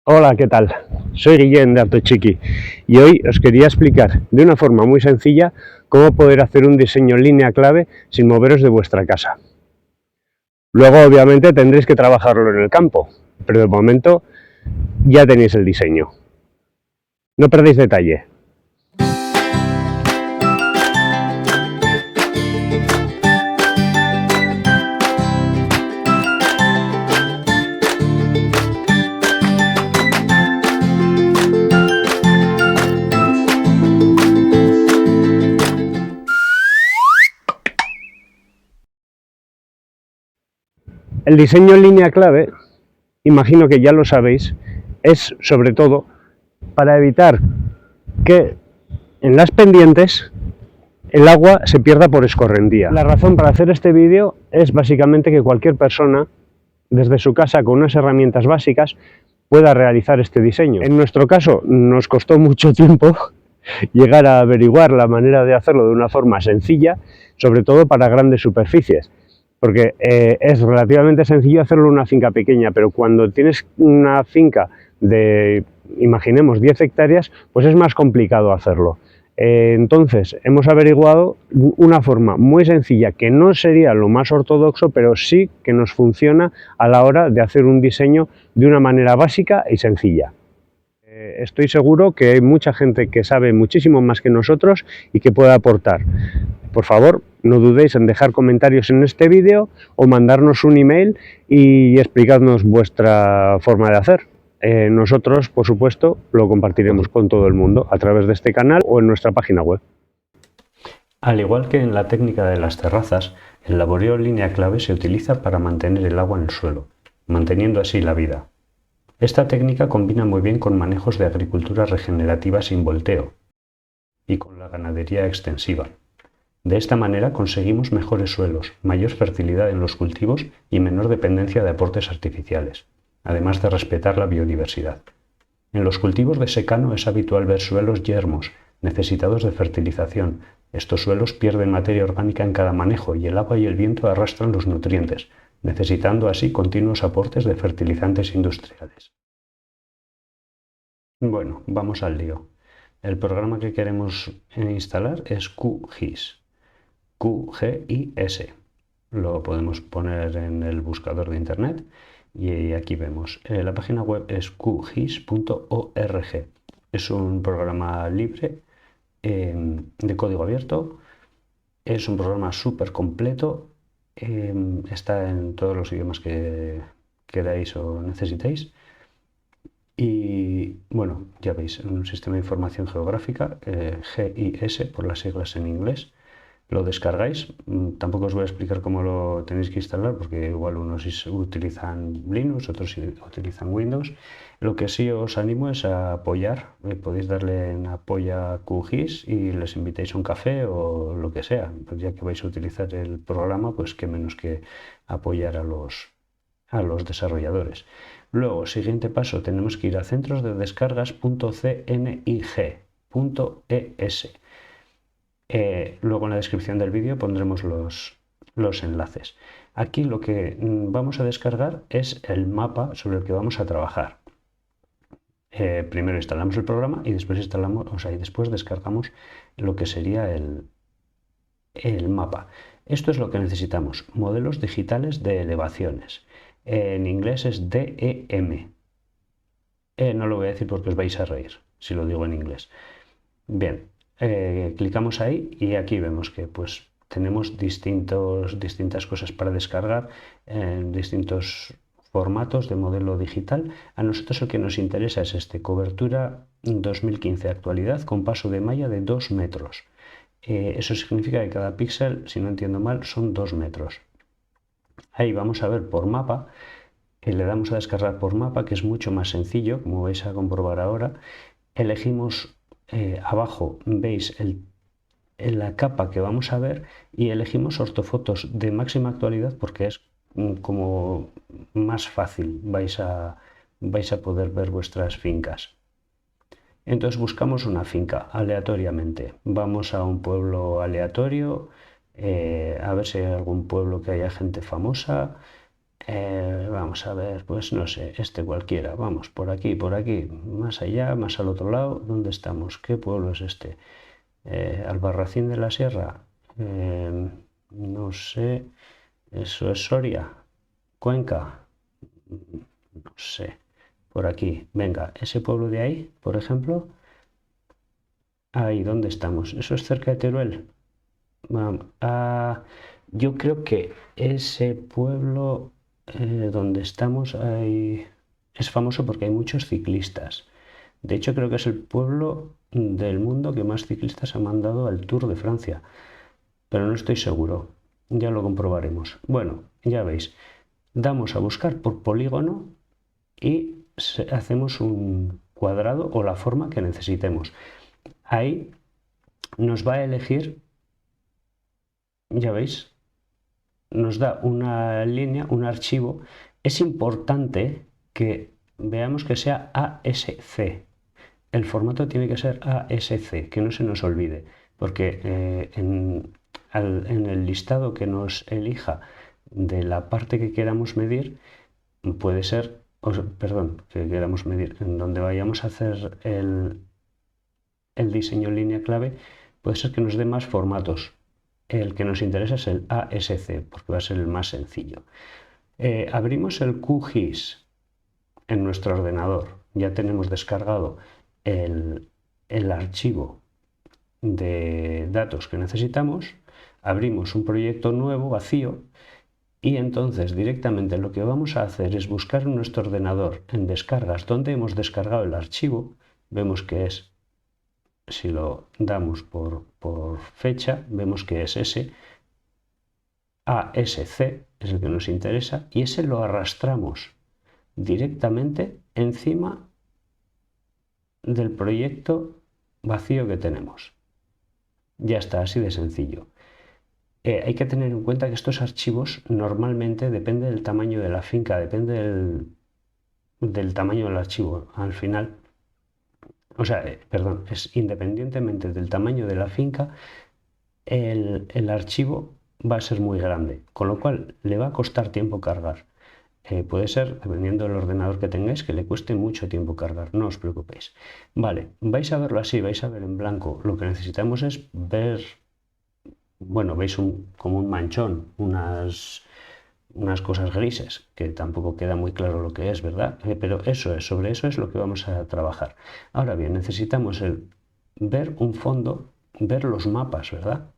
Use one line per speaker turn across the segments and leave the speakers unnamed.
Hola, ¿qué tal? Soy Guillén de Artochiqui y hoy os quería explicar de una forma muy sencilla cómo poder hacer un diseño en línea clave sin moveros de vuestra casa. Luego, obviamente, tendréis que trabajarlo en el campo, pero de momento ya tenéis el diseño. No perdéis detalle. El diseño en línea clave, imagino que ya lo sabéis, es sobre todo para evitar que en las pendientes el agua se pierda por escorrentía. La razón para hacer este vídeo es básicamente que cualquier persona, desde su casa con unas herramientas básicas, pueda realizar este diseño. En nuestro caso nos costó mucho tiempo llegar a averiguar la manera de hacerlo de una forma sencilla, sobre todo para grandes superficies, porque es relativamente sencillo hacerlo en una finca pequeña, pero cuando tienes una finca de, imaginemos, 10 hectáreas, pues es más complicado hacerlo. Entonces, hemos averiguado una forma muy sencilla, que no sería lo más ortodoxo, pero sí que nos funciona a la hora de hacer un diseño de una manera básica y sencilla. Estoy seguro que hay mucha gente que sabe muchísimo más que nosotros y que puede aportar. Por favor, no dudéis en dejar comentarios en este vídeo o mandarnos un email y explicarnos vuestra forma de hacer. Nosotros, por supuesto, lo compartiremos con todo el mundo a través de este canal o en nuestra página web.
Al igual que en la técnica de las terrazas, el laboreo en línea clave se utiliza para mantener el agua en el suelo, manteniendo así la vida. Esta técnica combina muy bien con manejos de agricultura regenerativa sin volteo y con la ganadería extensiva. De esta manera conseguimos mejores suelos, mayor fertilidad en los cultivos y menor dependencia de aportes artificiales, además de respetar la biodiversidad. En los cultivos de secano es habitual ver suelos yermos, necesitados de fertilización. Estos suelos pierden materia orgánica en cada manejo y el agua y el viento arrastran los nutrientes, necesitando así continuos aportes de fertilizantes industriales. Bueno, vamos al lío. El programa que queremos instalar es QGIS. QGIS. Lo podemos poner en el buscador de internet y aquí vemos. La página web es qgis.org. Es un programa libre de código abierto. Es un programa súper completo. Está en todos los idiomas que queráis o necesitéis. Y bueno, ya veis, un sistema de información geográfica, GIS por las siglas en inglés. Lo descargáis, tampoco os voy a explicar cómo lo tenéis que instalar porque igual unos utilizan Linux, otros utilizan Windows. Lo que sí os animo es a apoyar, podéis darle en apoya QGIS y les invitéis a un café o lo que sea, pues ya que vais a utilizar el programa, pues qué menos que apoyar a los desarrolladores. Luego, siguiente paso, tenemos que ir a centros de descargas.cnig.es. Luego en la descripción del vídeo pondremos los enlaces. Aquí lo que vamos a descargar es el mapa sobre el que vamos a trabajar. Primero instalamos el programa y después después descargamos lo que sería el mapa. Esto es lo que necesitamos: modelos digitales de elevaciones. En inglés es DEM. No lo voy a decir porque os vais a reír si lo digo en inglés. Bien, clicamos ahí y aquí vemos que pues tenemos distintas cosas para descargar en distintos formatos de modelo digital. A nosotros el que nos interesa es este: cobertura 2015 actualidad con paso de malla de 2 metros. Eso significa que cada píxel, si no entiendo mal, son 2 metros. Ahí vamos a ver por mapa, le damos a descargar por mapa, que es mucho más sencillo, como vais a comprobar ahora. Elegimos abajo, veis la capa que vamos a ver y elegimos ortofotos de máxima actualidad porque es como más fácil, vais a poder ver vuestras fincas. Entonces buscamos una finca aleatoriamente, vamos a un pueblo aleatorio, a ver si hay algún pueblo que haya gente famosa. Vamos a ver, pues no sé, este cualquiera. Vamos, por aquí, más allá, más al otro lado. ¿Dónde estamos? ¿Qué pueblo es este? Albarracín de la Sierra. No sé. Eso es Soria. Cuenca. No sé. Por aquí. Venga, ese pueblo de ahí, por ejemplo. Ahí, ¿dónde estamos? Eso es cerca de Teruel. Yo creo que ese pueblo donde estamos es famoso porque hay muchos ciclistas. De hecho, creo que es el pueblo del mundo que más ciclistas ha mandado al Tour de Francia, pero no estoy seguro. Ya lo comprobaremos. Bueno, ya veis, damos a buscar por polígono y hacemos un cuadrado o la forma que necesitemos. Ahí nos va a elegir, ya veis, nos da una línea, un archivo. Es importante que veamos que sea ASC. El formato tiene que ser ASC, que no se nos olvide, porque en el listado que nos elija de la parte que queramos medir, puede ser, perdón, que queramos medir, en donde vayamos a hacer el diseño en línea clave, puede ser que nos dé más formatos. El que nos interesa es el ASC, porque va a ser el más sencillo. Abrimos el QGIS en nuestro ordenador. Ya tenemos descargado el archivo de datos que necesitamos. Abrimos un proyecto nuevo, vacío, y entonces directamente lo que vamos a hacer es buscar en nuestro ordenador en descargas donde hemos descargado el archivo. Vemos que es, si lo damos por fecha, vemos que es ese ASC, es el que nos interesa, y ese lo arrastramos directamente encima del proyecto vacío que tenemos. Ya está, así de sencillo. Hay que tener en cuenta que estos archivos normalmente depende del tamaño de la finca, depende del tamaño del archivo. Al final, o sea, perdón, es independientemente del tamaño de la finca, el archivo va a ser muy grande, con lo cual le va a costar tiempo cargar. Puede ser, dependiendo del ordenador que tengáis, que le cueste mucho tiempo cargar, no os preocupéis. Vale, vais a verlo así, vais a ver en blanco. Lo que necesitamos es ver, bueno, veis como un manchón, unas cosas grises, que tampoco queda muy claro lo que es, ¿verdad? Pero sobre eso es lo que vamos a trabajar. Ahora bien, necesitamos ver un fondo, ver los mapas, ¿verdad?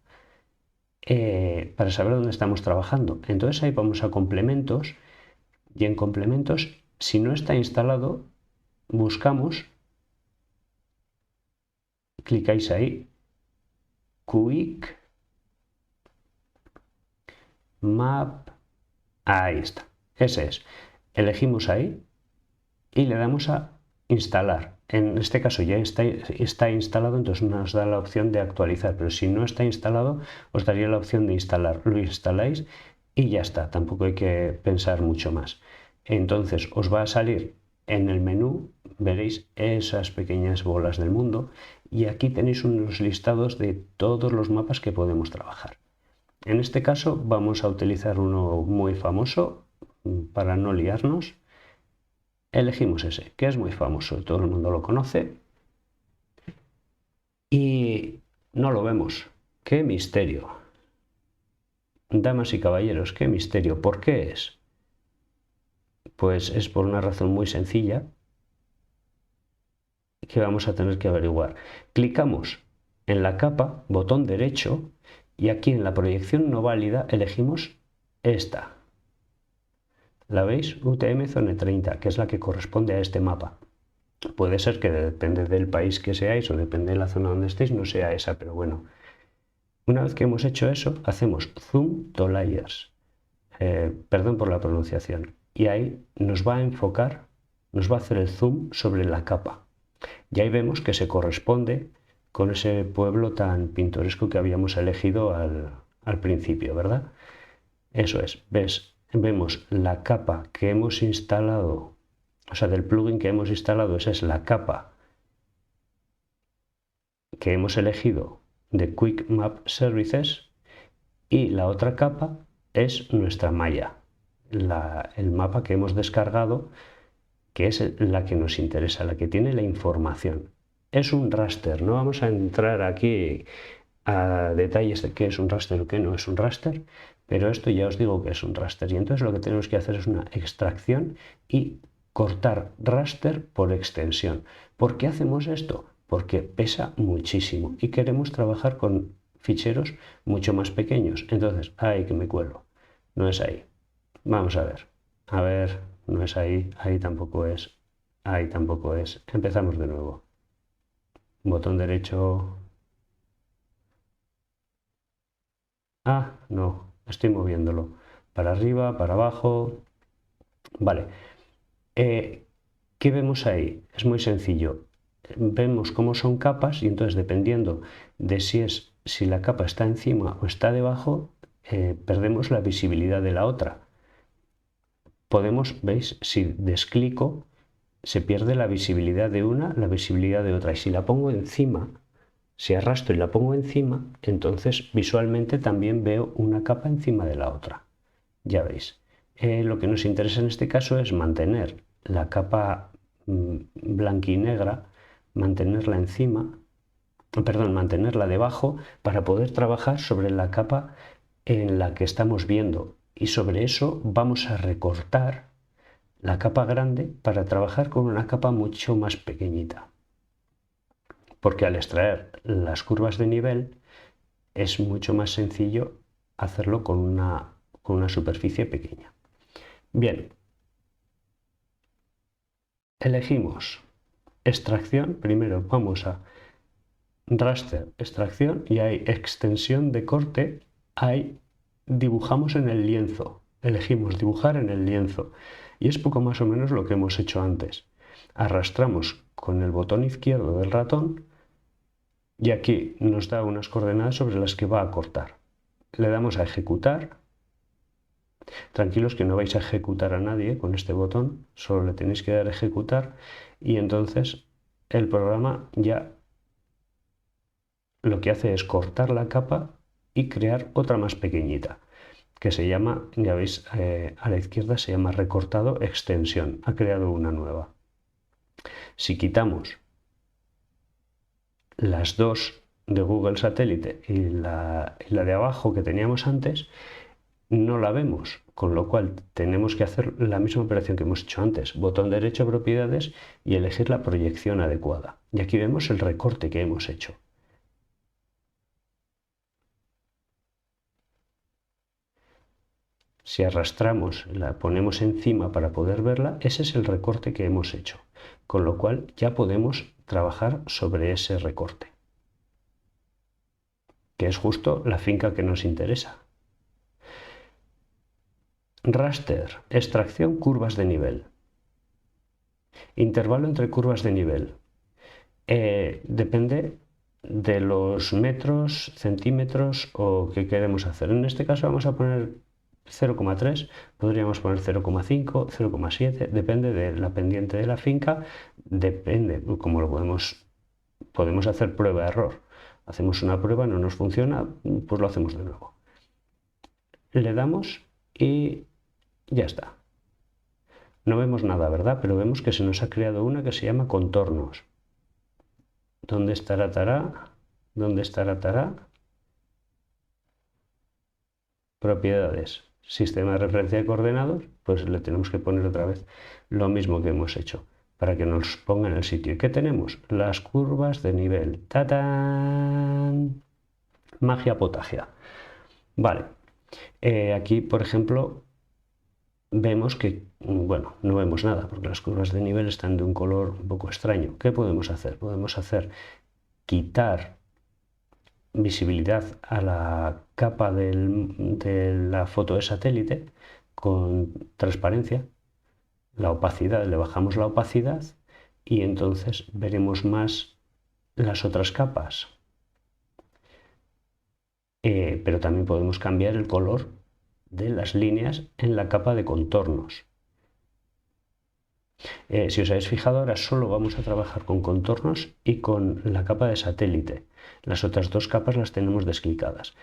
Para saber dónde estamos trabajando. Entonces ahí vamos a complementos. Y en complementos, si no está instalado, buscamos, clicáis ahí, Quick Map, ahí está, ese es. Elegimos ahí y le damos a instalar. En este caso ya está instalado, entonces nos da la opción de actualizar, pero si no está instalado, os daría la opción de instalar. Lo instaláis y ya está, tampoco hay que pensar mucho más. Entonces os va a salir en el menú, veréis esas pequeñas bolas del mundo y aquí tenéis unos listados de todos los mapas que podemos trabajar. En este caso vamos a utilizar uno muy famoso para no liarnos. Elegimos ese, que es muy famoso, todo el mundo lo conoce y no lo vemos. ¡Qué misterio! Damas y caballeros, qué misterio. ¿Por qué es? Pues es por una razón muy sencilla que vamos a tener que averiguar. Clicamos en la capa, botón derecho, y aquí en la proyección no válida elegimos esta. ¿La veis? UTM Zone 30, que es la que corresponde a este mapa. Puede ser que depende del país que seáis o depende de la zona donde estéis, no sea esa, pero bueno. Una vez que hemos hecho eso, hacemos Zoom to Layers. Perdón por la pronunciación. Y ahí nos va a enfocar, nos va a hacer el zoom sobre la capa. Y ahí vemos que se corresponde con ese pueblo tan pintoresco que habíamos elegido al principio, ¿verdad? Eso es, vemos la capa que hemos instalado, o sea, del plugin que hemos instalado, esa es la capa que hemos elegido de Quick Map Services y la otra capa es nuestra malla. el mapa que hemos descargado, que es la que nos interesa, la que tiene la información. Es un raster, no vamos a entrar aquí a detalles de qué es un raster o qué no es un raster, pero esto ya os digo que es un raster. Y entonces lo que tenemos que hacer es una extracción y cortar raster por extensión. ¿Por qué hacemos esto? Porque pesa muchísimo y queremos trabajar con ficheros mucho más pequeños. Entonces, ahí que me cuelo. No es ahí. Vamos a ver. A ver, no es ahí. Ahí tampoco es. Ahí tampoco es. Empezamos de nuevo. Botón derecho. Ah, no. Estoy moviéndolo. Para arriba, para abajo. Vale. ¿Qué vemos ahí? Es muy sencillo. Vemos cómo son capas y entonces dependiendo de si la capa está encima o está debajo, perdemos la visibilidad de la otra. ¿Veis? Si desclico, se pierde la visibilidad de una, la visibilidad de otra. Y si la pongo encima, si arrastro y la pongo encima, entonces visualmente también veo una capa encima de la otra. Ya veis. Lo que nos interesa en este caso es mantener la capa blanquinegra, mantenerla encima, perdón, mantenerla debajo para poder trabajar sobre la capa en la que estamos viendo. Y sobre eso vamos a recortar la capa grande para trabajar con una capa mucho más pequeñita. Porque al extraer las curvas de nivel es mucho más sencillo hacerlo con una superficie pequeña. Bien, elegimos extracción. Primero vamos a raster, extracción, y hay extensión de corte. Ahí dibujamos en el lienzo. Elegimos dibujar en el lienzo. Y es poco más o menos lo que hemos hecho antes. Arrastramos con el botón izquierdo del ratón y aquí nos da unas coordenadas sobre las que va a cortar. Le damos a ejecutar. Tranquilos que no vais a ejecutar a nadie con este botón, solo le tenéis que dar a ejecutar y entonces el programa ya lo que hace es cortar la capa y crear otra más pequeñita, que se llama, ya veis, a la izquierda se llama recortado extensión, ha creado una nueva. Si quitamos las dos de Google Satélite y la de abajo que teníamos antes, no la vemos, con lo cual tenemos que hacer la misma operación que hemos hecho antes, botón derecho propiedades y elegir la proyección adecuada. Y aquí vemos el recorte que hemos hecho. Si arrastramos, la ponemos encima para poder verla, ese es el recorte que hemos hecho, con lo cual ya podemos trabajar sobre ese recorte, que es justo la finca que nos interesa. Raster, extracción, curvas de nivel. Intervalo entre curvas de nivel. Depende de los metros, centímetros o qué queremos hacer. En este caso vamos a poner 0,3, podríamos poner 0,5, 0,7, depende de la pendiente de la finca, depende, como lo podemos hacer prueba-error. Hacemos una prueba, no nos funciona, pues lo hacemos de nuevo. Le damos y ya está. No vemos nada, ¿verdad? Pero vemos que se nos ha creado una que se llama contornos. ¿Dónde estará tará? ¿Dónde estará tará? Propiedades. Sistema de referencia de coordenadas, pues le tenemos que poner otra vez lo mismo que hemos hecho para que nos ponga en el sitio. ¿Y qué tenemos? Las curvas de nivel. ¡Tatán! Magia potagia. Vale. Aquí, por ejemplo, vemos que, bueno, no vemos nada porque las curvas de nivel están de un color un poco extraño. ¿Qué podemos hacer? Podemos hacer quitar visibilidad a la capa de la foto de satélite con transparencia, la opacidad, le bajamos la opacidad y entonces veremos más las otras capas. Pero también podemos cambiar el color de las líneas en la capa de contornos. Si os habéis fijado, ahora solo vamos a trabajar con contornos y con la capa de satélite. Las otras dos capas las tenemos desclicadas.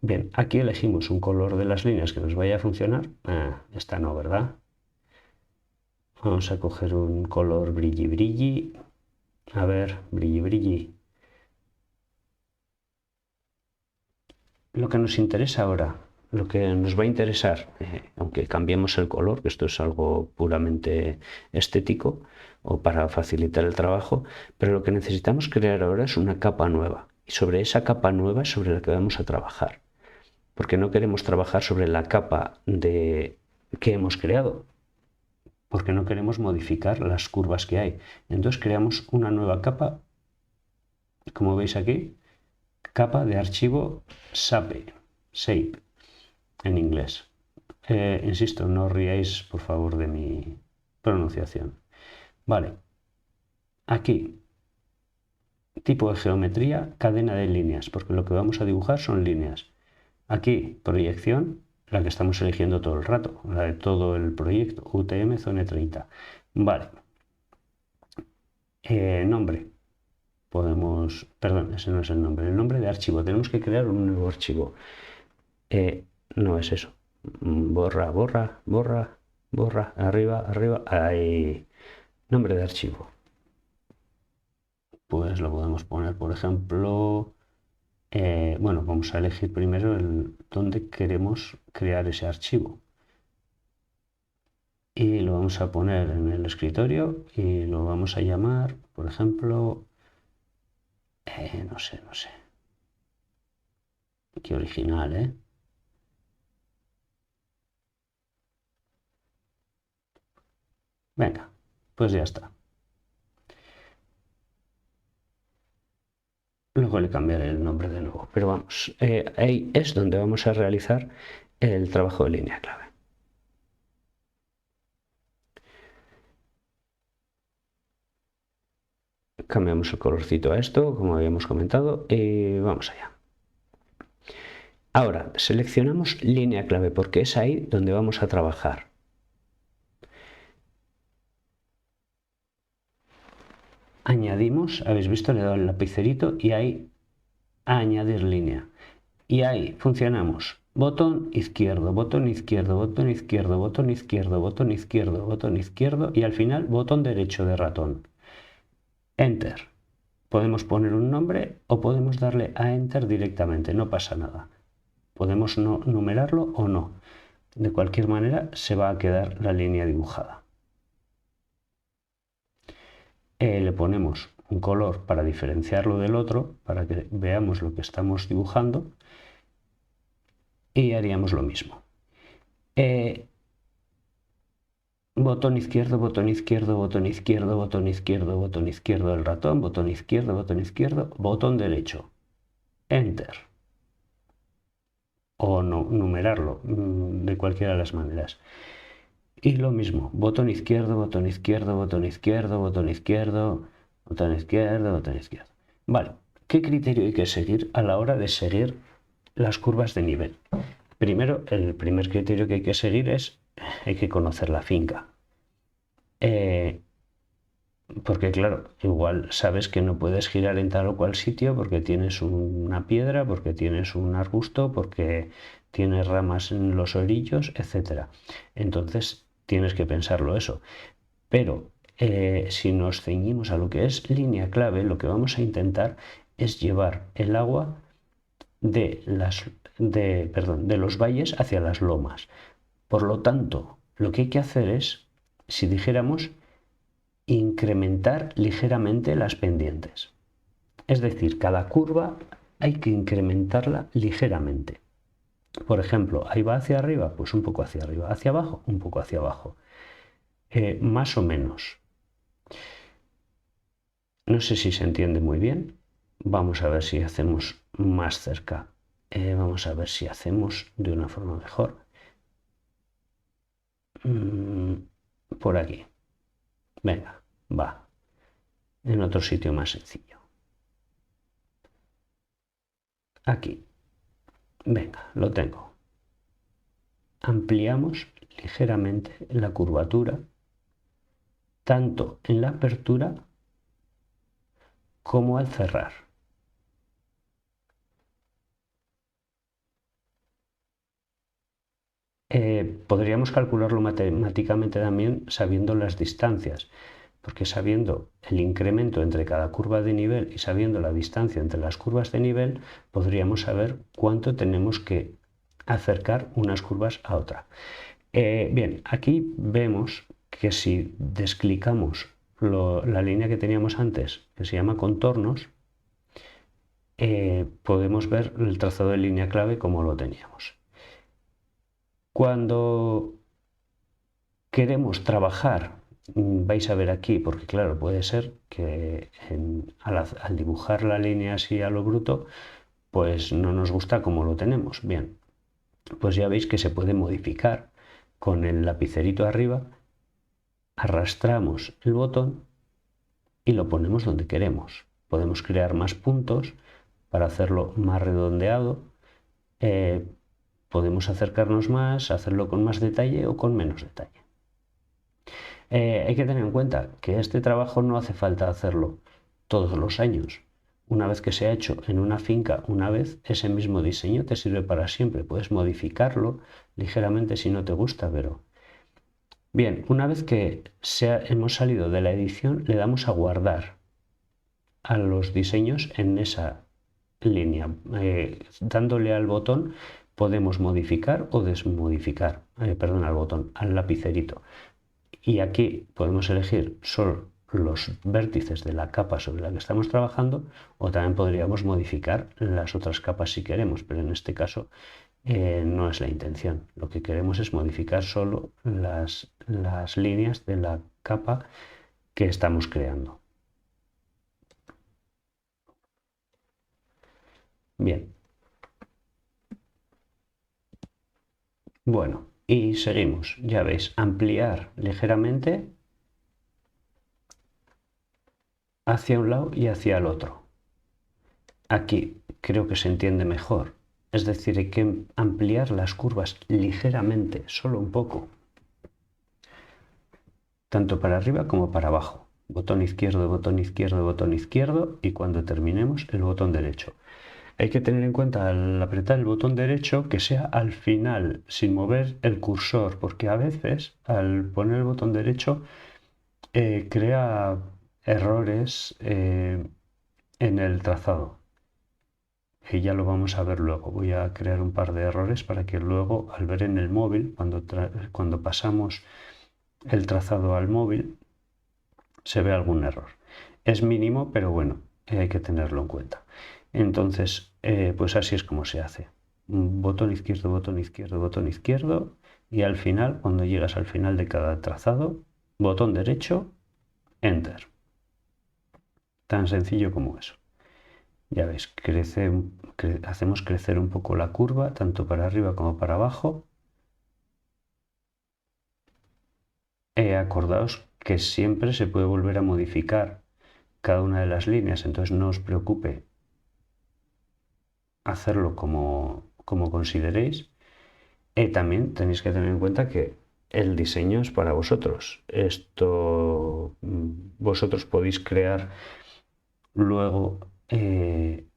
Bien, aquí elegimos un color de las líneas que nos vaya a funcionar. Esta no, ¿verdad? Vamos a coger un color brilli brilli. A ver, brilli brilli. Lo que nos interesa ahora, lo que nos va a interesar, aunque cambiemos el color, que esto es algo puramente estético o para facilitar el trabajo, pero lo que necesitamos crear ahora es una capa nueva. Y sobre esa capa nueva es sobre la que vamos a trabajar. Porque no queremos trabajar sobre la capa que hemos creado, porque no queremos modificar las curvas que hay. Entonces creamos una nueva capa, como veis aquí, capa de archivo shape en inglés. Insisto, no os riáis por favor de mi pronunciación. Vale, aquí tipo de geometría, cadena de líneas, porque lo que vamos a dibujar son líneas. Aquí proyección, la que estamos eligiendo todo el rato, la de todo el proyecto, UTM Zone 30. Vale. Nombre. Perdón, ese no es el nombre de archivo. Tenemos que crear un nuevo archivo. No es eso. Borra, borra, borra, borra, arriba, arriba. Ahí. Nombre de archivo. Pues lo podemos poner, por ejemplo, bueno, vamos a elegir primero dónde queremos crear ese archivo. Y lo vamos a poner en el escritorio y lo vamos a llamar, por ejemplo, no sé. Qué original, ¿eh? Venga, pues ya está. Luego le cambiaré el nombre de nuevo, pero vamos, ahí es donde vamos a realizar el trabajo de línea clave. Cambiamos el colorcito a esto, como habíamos comentado, y vamos allá. Ahora, seleccionamos línea clave porque es ahí donde vamos a trabajar. Añadimos, habéis visto, le he dado el lapicerito y ahí a añadir línea. Y ahí funcionamos. Botón izquierdo, botón izquierdo, botón izquierdo, botón izquierdo, botón izquierdo, botón izquierdo y al final botón derecho de ratón. Enter. Podemos poner un nombre o podemos darle a Enter directamente, no pasa nada. Podemos no numerarlo o no. De cualquier manera se va a quedar la línea dibujada. Le ponemos un color para diferenciarlo del otro, para que veamos lo que estamos dibujando y haríamos lo mismo. Botón izquierdo, botón izquierdo, botón izquierdo, botón izquierdo, botón izquierdo del ratón, botón izquierdo, botón derecho. Enter. O no, numerarlo, de cualquiera de las maneras. Y lo mismo, botón izquierdo, botón izquierdo, botón izquierdo, botón izquierdo, botón izquierdo, botón izquierdo. Vale, ¿qué criterio hay que seguir a la hora de seguir las curvas de nivel? Primero, el primer criterio que hay que seguir es, hay que conocer la finca. Porque claro, igual sabes que no puedes girar en tal o cual sitio porque tienes una piedra, porque tienes un arbusto, porque tienes ramas en los orillos, etc. Entonces tienes que pensarlo eso. Pero si nos ceñimos a lo que es línea clave, lo que vamos a intentar es llevar el agua de los valles hacia las lomas. Por lo tanto, lo que hay que hacer es, si dijéramos, incrementar ligeramente las pendientes. Es decir, cada curva hay que incrementarla ligeramente. Por ejemplo, ahí va hacia arriba, pues un poco hacia arriba, hacia abajo, un poco hacia abajo. Más o menos. No sé si se entiende muy bien. Vamos a ver si hacemos más cerca. Vamos a ver si hacemos de una forma mejor. Por aquí. Venga, va. En otro sitio más sencillo. Aquí. Venga, lo tengo. Ampliamos ligeramente la curvatura, tanto en la apertura como al cerrar. Podríamos calcularlo matemáticamente también sabiendo las distancias, porque sabiendo el incremento entre cada curva de nivel y sabiendo la distancia entre las curvas de nivel, podríamos saber cuánto tenemos que acercar unas curvas a otra. Bien, aquí vemos que si desclicamos la línea que teníamos antes, que se llama contornos, podemos ver el trazado de línea clave como lo teníamos. Cuando queremos trabajar, vais a ver aquí, porque claro, puede ser que al dibujar la línea así a lo bruto, pues no nos gusta como lo tenemos. Bien, pues ya veis que se puede modificar con el lapicerito arriba, arrastramos el botón y lo ponemos donde queremos. Podemos crear más puntos para hacerlo más redondeado. Podemos acercarnos más, hacerlo con más detalle o con menos detalle. Hay que tener en cuenta que este trabajo no hace falta hacerlo todos los años. Una vez que se ha hecho en una finca una vez, ese mismo diseño te sirve para siempre. Puedes modificarlo ligeramente si no te gusta, pero... Bien, una vez que hemos salido de la edición, le damos a guardar a los diseños en esa línea. Dándole al botón podemos modificar o desmodificar, al botón, al lapicerito. Y aquí podemos elegir solo los vértices de la capa sobre la que estamos trabajando, o también podríamos modificar las otras capas si queremos, pero en este caso no es la intención. Lo que queremos es modificar solo las líneas de la capa que estamos creando. Bien. Bueno, y seguimos. Ya veis, ampliar ligeramente hacia un lado y hacia el otro. Aquí creo que se entiende mejor. Es decir, hay que ampliar las curvas ligeramente, solo un poco. Tanto para arriba como para abajo. Botón izquierdo, botón izquierdo, botón izquierdo y cuando terminemos el botón derecho. Hay que tener en cuenta al apretar el botón derecho que sea al final, sin mover el cursor, porque a veces al poner el botón derecho crea errores en el trazado. Y ya lo vamos a ver luego. Voy a crear un par de errores para que luego al ver en el móvil, cuando pasamos el trazado al móvil, se vea algún error. Es mínimo, pero bueno, hay que tenerlo en cuenta. Entonces, pues así es como se hace. Botón izquierdo, botón izquierdo, botón izquierdo. Y al final, cuando llegas al final de cada trazado, botón derecho, Enter. Tan sencillo como eso. Ya veis, hacemos crecer un poco la curva, tanto para arriba como para abajo. Acordaos que siempre se puede volver a modificar cada una de las líneas, entonces no os preocupe hacerlo como consideréis. También tenéis que tener en cuenta que el diseño es para vosotros. Esto vosotros podéis crear luego en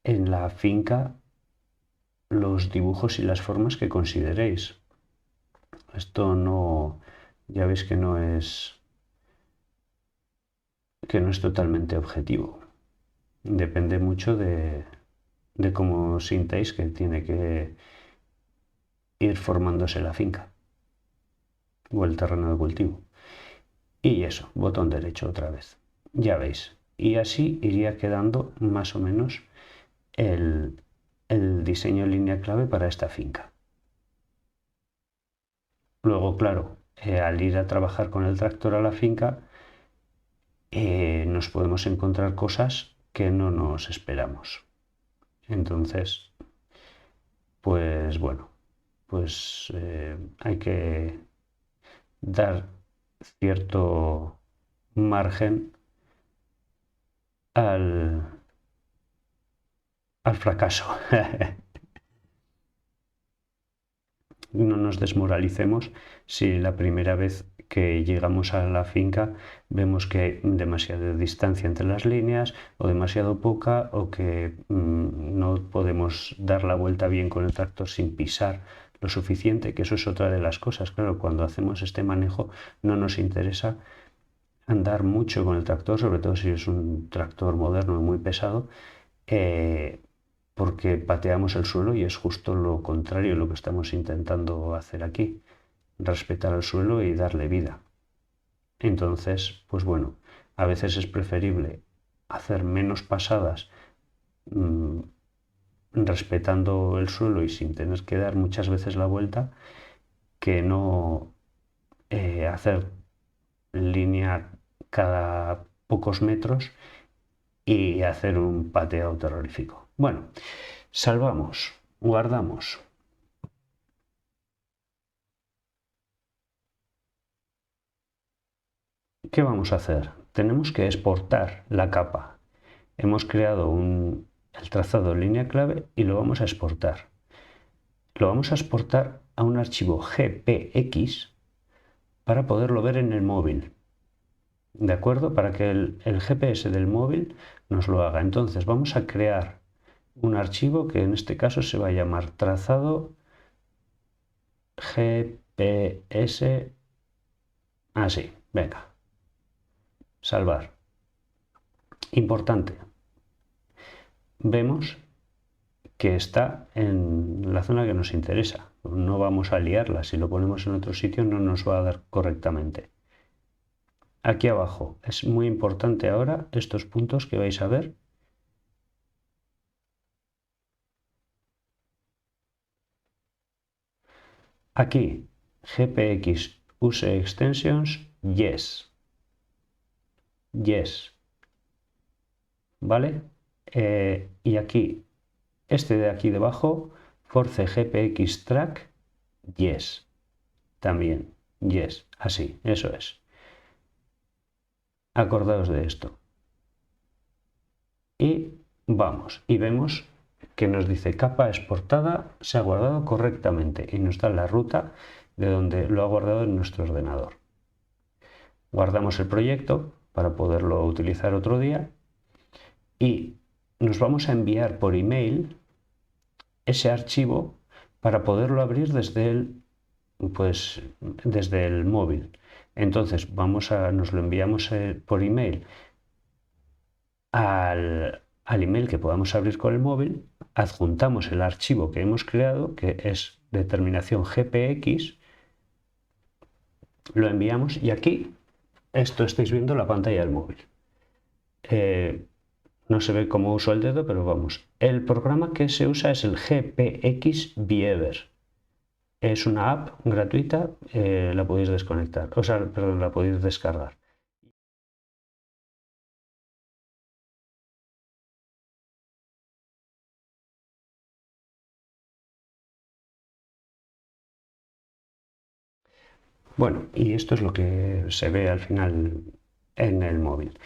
la finca los dibujos y las formas que consideréis. Esto no, ya veis que no es totalmente objetivo. Depende mucho de cómo sintáis que tiene que ir formándose la finca o el terreno de cultivo. Y eso, botón derecho otra vez. Ya veis. Y así iría quedando más o menos el diseño en línea clave para esta finca. Luego, claro, al ir a trabajar con el tractor a la finca, nos podemos encontrar cosas que no nos esperamos. Entonces, pues bueno, pues hay que dar cierto margen al fracaso. No nos desmoralicemos si la primera vez que llegamos a la finca vemos que hay demasiada distancia entre las líneas o demasiado poca o que no podemos dar la vuelta bien con el tractor sin pisar lo suficiente, que eso es otra de las cosas. Claro, cuando hacemos este manejo no nos interesa andar mucho con el tractor, sobre todo si es un tractor moderno y muy pesado, porque pateamos el suelo y es justo lo contrario lo que estamos intentando hacer aquí, respetar el suelo y darle vida. Entonces, pues bueno, a veces es preferible hacer menos pasadas respetando el suelo y sin tener que dar muchas veces la vuelta, que no hacer línea cada pocos metros y hacer un pateado terrorífico. Bueno, salvamos, guardamos. ¿Qué vamos a hacer? Tenemos que exportar la capa. Hemos creado el trazado en línea clave y lo vamos a exportar. Lo vamos a exportar a un archivo GPX para poderlo ver en el móvil. ¿De acuerdo? Para que el GPS del móvil nos lo haga. Entonces vamos a crear un archivo que en este caso se va a llamar trazado GPS. Así, venga. Salvar. Importante. Vemos que está en la zona que nos interesa. No vamos a liarla. Si lo ponemos en otro sitio no nos va a dar correctamente. Aquí abajo es muy importante ahora estos puntos que vais a ver. Aquí GPX use extensions, yes. Yes. ¿Vale? Y aquí, este de aquí debajo, force GPX track, yes. También, yes. Así, eso es. Acordaos de esto. Y vamos, y vemos que nos dice capa exportada, se ha guardado correctamente y nos da la ruta de donde lo ha guardado en nuestro ordenador. Guardamos el proyecto para poderlo utilizar otro día y nos vamos a enviar por email ese archivo para poderlo abrir desde el móvil. Entonces nos lo enviamos por email al email que podamos abrir con el móvil, adjuntamos el archivo que hemos creado, que es determinación GPX, lo enviamos y aquí, esto estáis viendo la pantalla del móvil. No se ve cómo uso el dedo, pero vamos. El programa que se usa es el GPX Beaver. Es una app gratuita, la podéis desconectar, perdón, la podéis descargar. Bueno, y esto es lo que se ve al final en el móvil.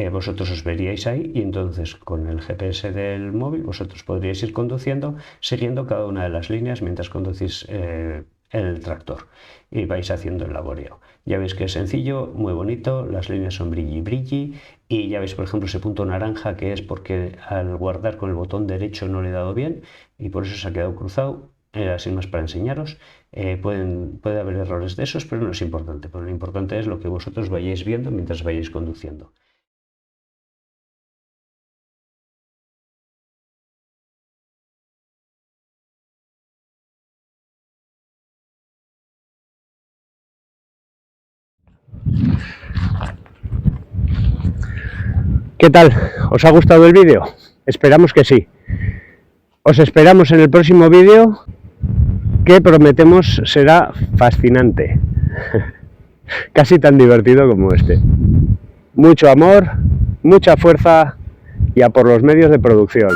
Vosotros os veríais ahí y entonces con el GPS del móvil vosotros podríais ir conduciendo siguiendo cada una de las líneas mientras conducís el tractor y vais haciendo el laboreo. Ya veis que es sencillo, muy bonito, las líneas son brilli y ya veis por ejemplo ese punto naranja que es porque al guardar con el botón derecho no le he dado bien y por eso se ha quedado cruzado. Así más para enseñaros. Puede haber errores de esos, pero no es importante, pero lo importante es lo que vosotros vayáis viendo mientras vayáis conduciendo.
¿Qué tal? ¿Os ha gustado el vídeo? Esperamos que sí. Os esperamos en el próximo vídeo, que prometemos será fascinante. Casi tan divertido como este. Mucho amor, mucha fuerza y a por los medios de producción.